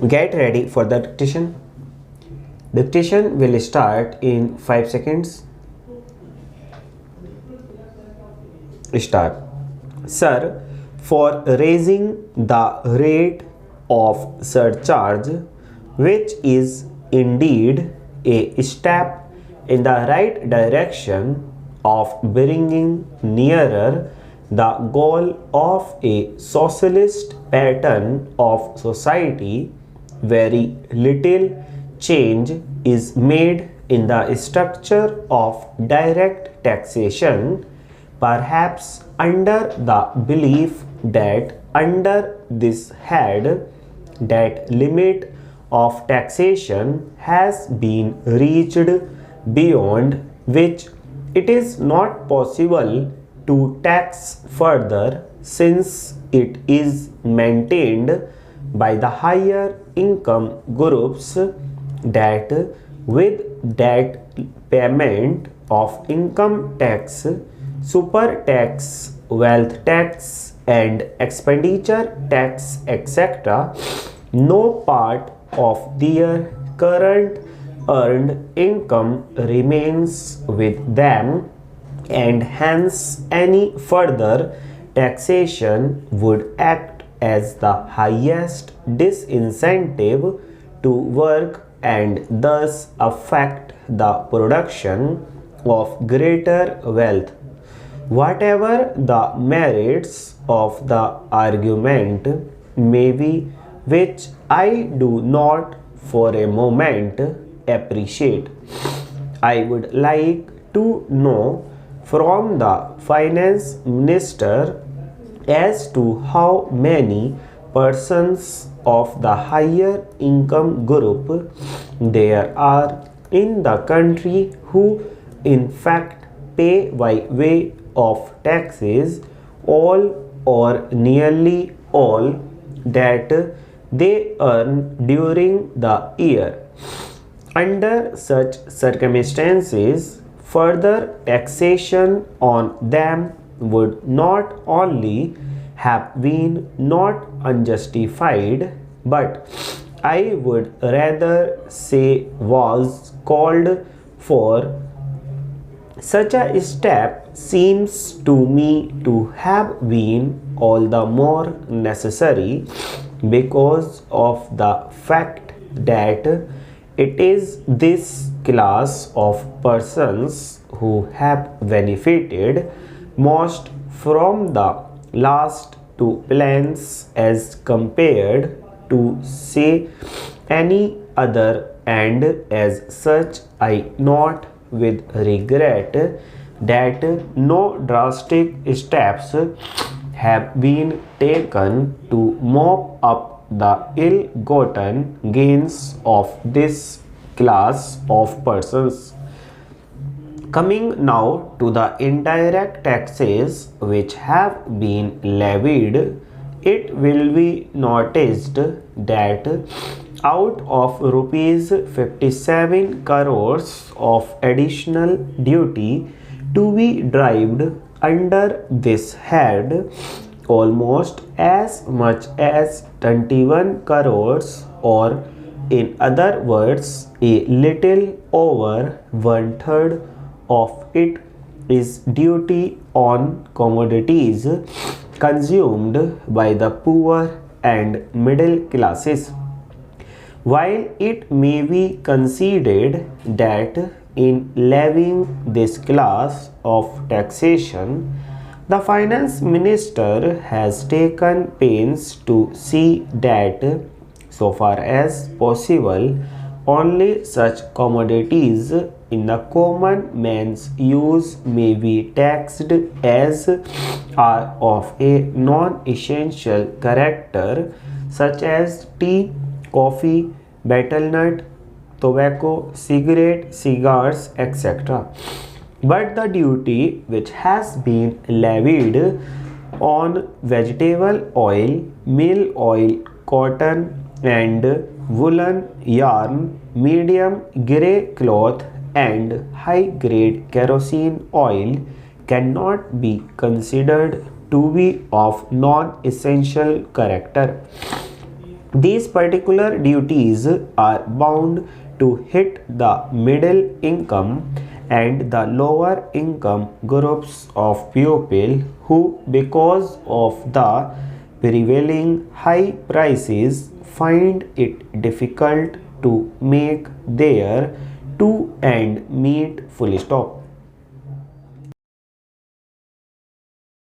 Get ready for the dictation. Dictation will start in 5 seconds. Start. Sir, for raising the rate of surcharge, which is indeed a step in the right direction of bringing nearer the goal of a socialist pattern of society, very little change is made in the structure of direct taxation, perhaps under the belief that under this head that limit of taxation has been reached beyond which it is not possible to tax further, since it is maintained by the higher income groups that with that payment of income tax, super tax, wealth tax and expenditure tax, etc., no part of their current earned income remains with them, and hence any further taxation would act as the highest disincentive to work and thus affect the production of greater wealth. Whatever the merits of the argument may be, which I do not for a moment appreciate, I would like to know from the finance minister as to how many persons of the higher income group there are in the country who in fact pay by way of taxes all or nearly all that they earn during the year. Under such circumstances, further taxation on them would not only have been not unjustified, but I would rather say was called for. Such a step seems to me to have been all the more necessary because of the fact that it is this class of persons who have benefited most from the last two plans as compared to say any other, and as such I note with regret that no drastic steps have been taken to mop up the ill-gotten gains of this class of persons. Coming now to the indirect taxes which have been levied, it will be noticed that out of rupees 57 crores of additional duty to be derived under this head, almost as much as 21 crores, or in other words a little over one third of it, is duty on commodities consumed by the poor and middle classes. While it may be conceded that in levying this class of taxation, the finance minister has taken pains to see that, so far as possible, only such commodities in the common man's use may be taxed as are of a non-essential character, such as tea, coffee, betel nut, tobacco, cigarette, cigars, etc. But the duty which has been levied on vegetable oil, mill oil, cotton and woolen yarn, medium grey cloth and high grade kerosene oil cannot be considered to be of non-essential character. These particular duties are bound to hit the middle income and the lower income groups of people who, because of the prevailing high prices, find it difficult to make their two end meet full stop.